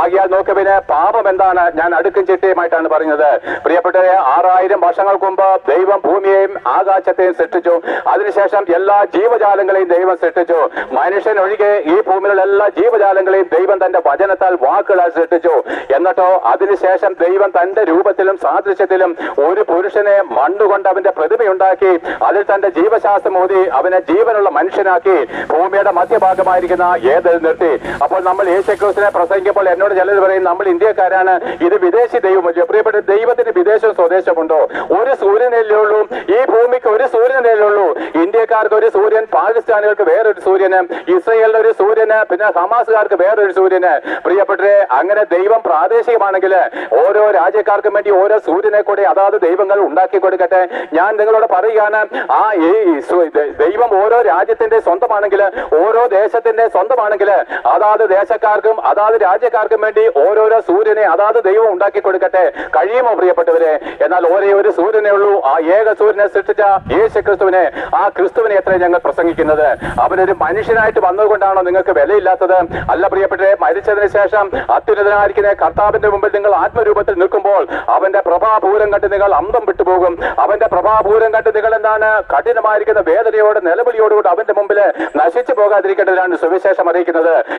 ആകിയാൽ നോക്കുവിന് പാപം എന്താണ് ഞാൻ അടുക്കും ചിട്ടയുമായിട്ടാണ് പറഞ്ഞത്. പ്രിയപ്പെട്ടവരെ, 6000 വർഷങ്ങൾക്ക് മുമ്പ് ദൈവം ഭൂമിയെയും ആകാശത്തെയും സൃഷ്ടിച്ചു. അതിനുശേഷം എല്ലാ ജീവജാലങ്ങളെയും ദൈവം സൃഷ്ടിച്ചു. മനുഷ്യനൊഴികെ ഈ ഭൂമിയിലുള്ള എല്ലാ ജീവജാലങ്ങളെയും ദൈവം തന്റെ വചനത്താൽ വാക്കുകളാൽ സൃഷ്ടിച്ചു. എന്നിട്ടോ അതിനുശേഷം ദൈവം തന്റെ രൂപത്തിലും സാദൃശ്യത്തിലും ഒരു പുരുഷനെ മണ്ണുകൊണ്ട് അവന്റെ പ്രതിമയുണ്ടാക്കി അതിൽ തന്റെ ജീവശാസ്ത്രം ഊതി അവനെ ജീവനുള്ള മനുഷ്യനാക്കി ഭൂമിയുടെ മധ്യഭാഗമായിരിക്കുന്ന ഏതിൽ നിർത്തി. അപ്പോൾ നമ്മൾ യേശുക്രിസ്തുവിനെ പ്രസംഗിക്കുമ്പോൾ എന്നോട് ചിലർ പറയും നമ്മൾ ഇന്ത്യക്കാരാണ്, ഇത് വിദേശി ദൈവമല്ലോ. പ്രിയപ്പെട്ട, ദൈവത്തിന് വിദേശവും സ്വദേശമുണ്ടോ? ഒരു സൂര്യനല്ലേ ഉള്ളൂ ഈ ഭൂമിക്ക്, ഒരു സൂര്യനല്ലേ ഉള്ളൂ. ഇന്ത്യക്കാർക്ക് ഒരു സൂര്യൻ, പാകിസ്ഥാനുകൾക്ക് വേറൊരു സൂര്യന്, ഇസ്രയേലിന് ഒരു സൂര്യന്, പിന്നെ ഹമാസുകാർക്ക് വേറൊരു സൂര്യന്. പ്രിയപ്പെട്ടവരെ, അങ്ങനെ ദൈവം പ്രാദേശികമാണെങ്കിൽ ഓരോ രാജ്യക്കാർക്കും വേണ്ടി ഓരോ സൂര്യനെ കൂടി അതാത് ദൈവങ്ങൾ ഉണ്ടാക്കി കൊടുക്കട്ടെ. ഞാൻ നിങ്ങളോട് പറയുകയാണ്, ദൈവം ഓരോ രാജ്യത്തിന്റെ സ്വന്തമാണെങ്കിൽ, ഓരോ ദേശത്തിന്റെ സ്വന്തമാണെങ്കിൽ അതാത് ദേശക്കാർക്കും അതാത് രാജ്യക്കാർക്കും വേണ്ടി ഓരോരോ സൂര്യനെ അതാത് ദൈവം ഉണ്ടാക്കി കൊടുക്കട്ടെ. കഴിയുമോ പ്രിയപ്പെട്ടവരെ? എന്നാൽ ഒരേ ഒരു സൂര്യനേ ഉള്ളൂ. ആ ഏക സൂര്യനെ സൃഷ്ടിച്ച യേശു ക്രിസ്തുവിനെ, ആ ക്രിസ്തുവിനെ എത്ര ഞങ്ങൾ പ്രസംഗിക്കുന്നത്? അവനൊരു മനുഷ്യനായിട്ട് വന്നതുകൊണ്ടാണോ നിങ്ങൾക്ക് വിലയില്ലാത്തത്? അല്ല പ്രിയപ്പെട്ടവരെ, മരിച്ചതിന് ശേഷം അത്യുന്നതനായിരിക്കുന്ന കർത്താവിന്റെ മുമ്പിൽ നിങ്ങൾ ആത്മരൂപത്തിൽ നിൽക്കുമ്പോൾ അവന്റെ പ്രഭാപൂരം കണ്ട് നിങ്ങൾ അന്തം വിട്ടുപോകും. അവന്റെ പ്രഭാപൂരം കണ്ട് നിങ്ങൾ എന്താണ് കഠിനമായിരിക്കുന്ന വേദനയോട് നിലവിളിയോടുകൂടി അവന്റെ മുമ്പിൽ നശിച്ചു പോകാതിരിക്കേണ്ടതിനാണ് സുവിശേഷം അറിയിക്കുന്നത്.